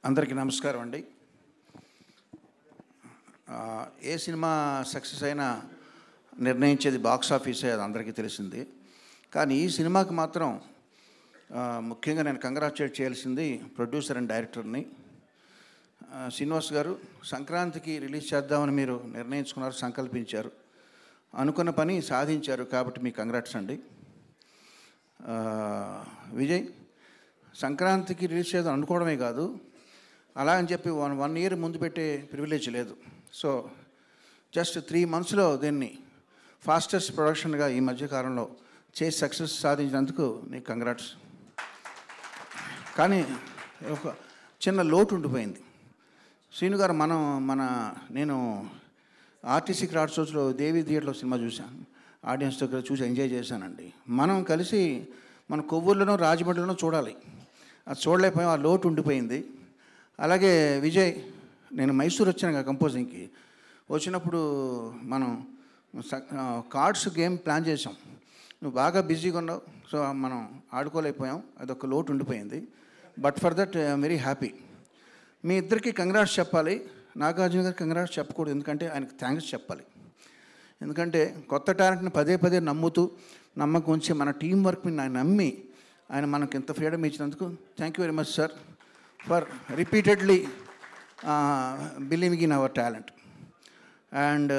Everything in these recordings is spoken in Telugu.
అందరికీ నమస్కారం అండి. ఏ సినిమా సక్సెస్ అయినా నిర్ణయించేది బాక్స్ ఆఫీసే, అది అందరికీ తెలిసింది. కానీ ఈ సినిమాకి మాత్రం ముఖ్యంగా నేను కంగ్రాచులేట్ చేయాల్సింది ప్రొడ్యూసర్ అండ్ డైరెక్టర్ని. శ్రీనివాస్ గారు, సంక్రాంతికి రిలీజ్ చేద్దామని మీరు నిర్ణయించుకున్నారు, సంకల్పించారు, అనుకున్న పని సాధించారు, కాబట్టి మీకు కంగ్రాట్స్ అండి. విజయ్, సంక్రాంతికి రిలీజ్ చేద్దాం అనుకోవడమే కాదు, అలా అని చెప్పి వన్ ఇయర్ ముందు పెట్టే ప్రివిలేజ్ లేదు. సో జస్ట్ 3 monthsలో దీన్ని ఫాస్టెస్ట్ ప్రొడక్షన్గా ఈ మధ్యకాలంలో చేసి సక్సెస్ సాధించినందుకు నీకు కంగ్రాట్స్. కానీ ఒక చిన్న లోటు ఉండిపోయింది. శ్రీను గారు, నేను ఆర్టీసీ క్రాఫ్ట్ షోస్లో దేవి థియేటర్లో సినిమా చూశాను, ఆడియన్స్ దగ్గర చూసి ఎంజాయ్ చేశానండి. మనం కలిసి మన కొవ్వూరులోనో రాజమండ్రిలోనో చూడాలి, అది చూడలేకపోయాం, ఆ లోటు ఉండిపోయింది. అలాగే విజయ్, నేను మైసూర్ వచ్చాను కంపోజింగ్కి. వచ్చినప్పుడు మనం కార్డ్స్ గేమ్ ప్లాన్ చేసాం, నువ్వు బాగా బిజీగా ఉన్నావు, సో మనం ఆడుకోలేకపోయాం, అదొక లోటు ఉండిపోయింది. But for that I'm very happy. మీ ఇద్దరికి కంగ్రాట్స్ చెప్పాలి, నాగార్జున గారికి కంగ్రాట్స్ చెప్పకూడదు, ఎందుకంటే ఆయనకు థ్యాంక్స్ చెప్పాలి. ఎందుకంటే కొత్త టాలెంట్ని పదే నమ్ముతూ, నమ్మకం ఉంచి మన టీం వర్క్ని ఆయన నమ్మి ఆయన మనకు ఇంత ఫ్రీడమ్ ఇచ్చినందుకు thank you very much sir for repeatedly believing in our talent. And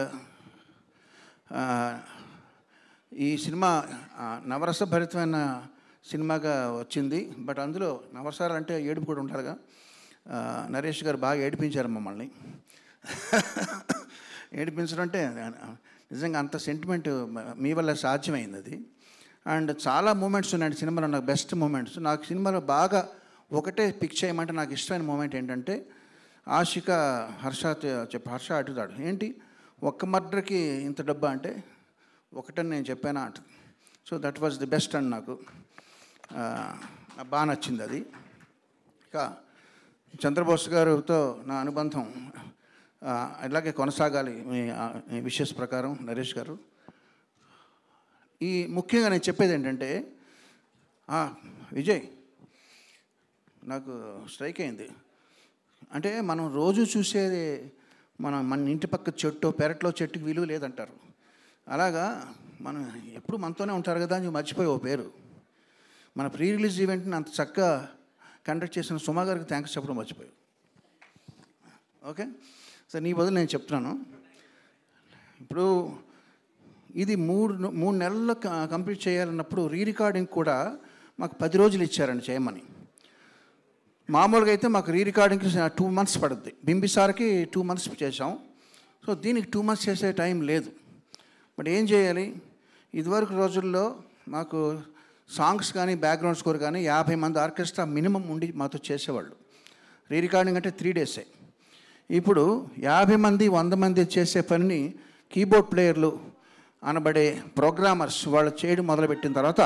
ఈ సినిమా నవరసభరితమైన సినిమాగా వచ్చింది. బట్ అందులో నవరసాలు అంటే ఏడుపు కూడా ఉండాలిగా. నరేష్ గారు బాగా ఏడిపించారు మమ్మల్ని. ఏడిపించడం అంటే నిజంగా అంత సెంటిమెంట్ మీ వల్ల సాధ్యమైంది అది. అండ్ చాలా మూమెంట్స్ ఉన్నాయండి సినిమాలో, నాకు బెస్ట్ మూమెంట్స్. నాకు సినిమాలో బాగా ఒకటే పిక్ చేయమంటే నాకు ఇష్టమైన మూమెంట్ ఏంటంటే, ఆషిక హర్ష అడుగుతాడు, ఏంటి ఒక్క మర్డర్కి ఇంత డబ్బా అంటే, ఒకటని నేను చెప్పానా అంట. So that was the best and నాకు బాగా నచ్చింది అది. ఇక చంద్రబోస్ గారితో నా అనుబంధం ఇలాగే కొనసాగాలి మీ విషెస్ ప్రకారం నరేష్ గారు. ఈ ముఖ్యంగా నేను చెప్పేది ఏంటంటే, విజయ్ నాకు స్ట్రైక్ అయింది. అంటే మనం రోజు చూసేది మన ఇంటి పక్క చెట్టు, పెరట్లో చెట్టుకి విలువ లేదంటారు. అలాగా మనం ఎప్పుడు మనతోనే ఉంటారు కదా అని మర్చిపోయి ఓ పేరు. మన ప్రీ రిలీజ్ ఈవెంట్ని అంత చక్కగా కండక్ట్ చేసిన సుమా గారికి థ్యాంక్స్ చెప్పడం మర్చిపోయావు. ఓకే సార్, నీ బదులు నేను చెప్తున్నాను. ఇప్పుడు ఇది మూడు నెలల్లో కంప్లీట్ చేయాలన్నప్పుడు రికార్డింగ్ కూడా మాకు 10 రోజులు ఇచ్చారండి చేయమని. మామూలుగా అయితే మాకు రికార్డింగ్కి 2 months పడుద్ది. బింబిసార్కి 2 months చేసాం. సో దీనికి 2 months చేసే టైం లేదు. బట్ ఏం చేయాలి, ఇదివరకు రోజుల్లో మాకు సాంగ్స్ కానీ బ్యాక్గ్రౌండ్ స్కోర్ కానీ 50 మంది ఆర్కెస్ట్రా మినిమం ఉండి మాతో చేసేవాళ్ళు. రికార్డింగ్ అంటే 3 days. ఇప్పుడు 50 మంది 100 మంది చేసే పనిని కీబోర్డ్ ప్లేయర్లు అనబడే ప్రోగ్రామర్స్ వాళ్ళు చేయడం మొదలుపెట్టిన తర్వాత,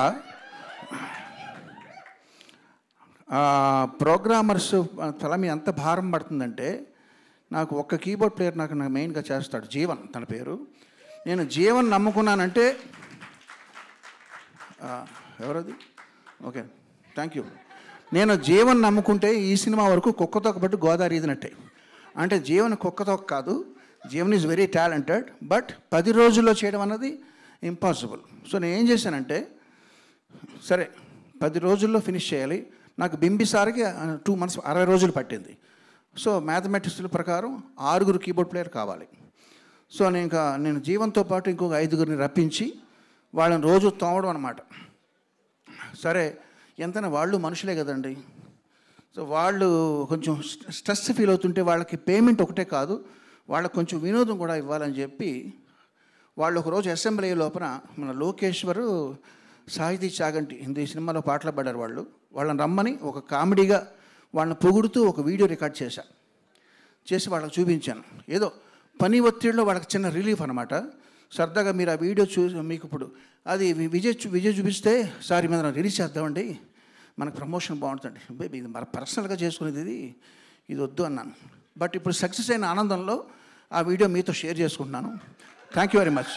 ప్రోగ్రామర్స్ తల మీద ఎంత భారం పడుతుందంటే, నాకు ఒక్క కీబోర్డ్ ప్లేయర్ నాకు మెయిన్గా చేస్తాడు, జీవన్ తన పేరు. నేను జీవన్ నమ్ముకున్నానంటే, ఎవరది? Okay, thank you. నేను జీవన్ నమ్ముకుంటే ఈ సినిమా వరకు కుక్కతోక బట్టి గోదావరి ఈదినట్టే. అంటే జీవన్ కుక్కతోక కాదు, Jeevan is very talented. But 10 రోజుల్లో చేయడం అన్నది ఇంపాసిబుల్. సో నేను ఏం చేశానంటే, సరే 10 రోజుల్లో ఫినిష్ చేయాలి. నాకు బింబిసార్కి 2 months 60 రోజులు పట్టింది. సో మ్యాథమెటిక్స్ ప్రకారం 6 కీబోర్డ్ ప్లేయర్ కావాలి. సో నేను జీవన్తో పాటు ఇంకొక 5 రప్పించి వాళ్ళని రోజు తోమడం అనమాట. సరే, ఎంతైనా వాళ్ళు మనుషులే కదండి. సో వాళ్ళు కొంచెం స్ట్రెస్ ఫీల్ అవుతుంటే వాళ్ళకి పేమెంట్ ఒకటే కాదు, వాళ్ళకి కొంచెం వినోదం కూడా ఇవ్వాలని చెప్పి వాళ్ళు ఒకరోజు అసెంబ్లీ లోపల మన లోకేశ్వరు, సాహితీ చాగంటి హిందీ సినిమాలో పాటలు పాడారు వాళ్ళని రమ్మని ఒక కామెడీగా వాళ్ళని పొగుడుతూ ఒక వీడియో రికార్డ్ చేసి వాళ్ళకి చూపించాను. ఏదో పని ఒత్తిడిలో వాళ్ళకి చిన్న రిలీఫ్ అనమాట. సరదాగా మీరు ఆ వీడియో చూసి మీకు ఇప్పుడు అది విజయ్ చూపిస్తే, సార్ మీద రిలీజ్ చేద్దామండి, మనకు ప్రమోషన్ బాగుంటుంది, ఇది మన పర్సనల్గా చేసుకునేది, ఇది వద్దు అన్నాను. బట్ ఇప్పుడు సక్సెస్ అయిన ఆనందంలో ఆ వీడియో మీతో షేర్ చేసుకుంటున్నాను. Thank you very much.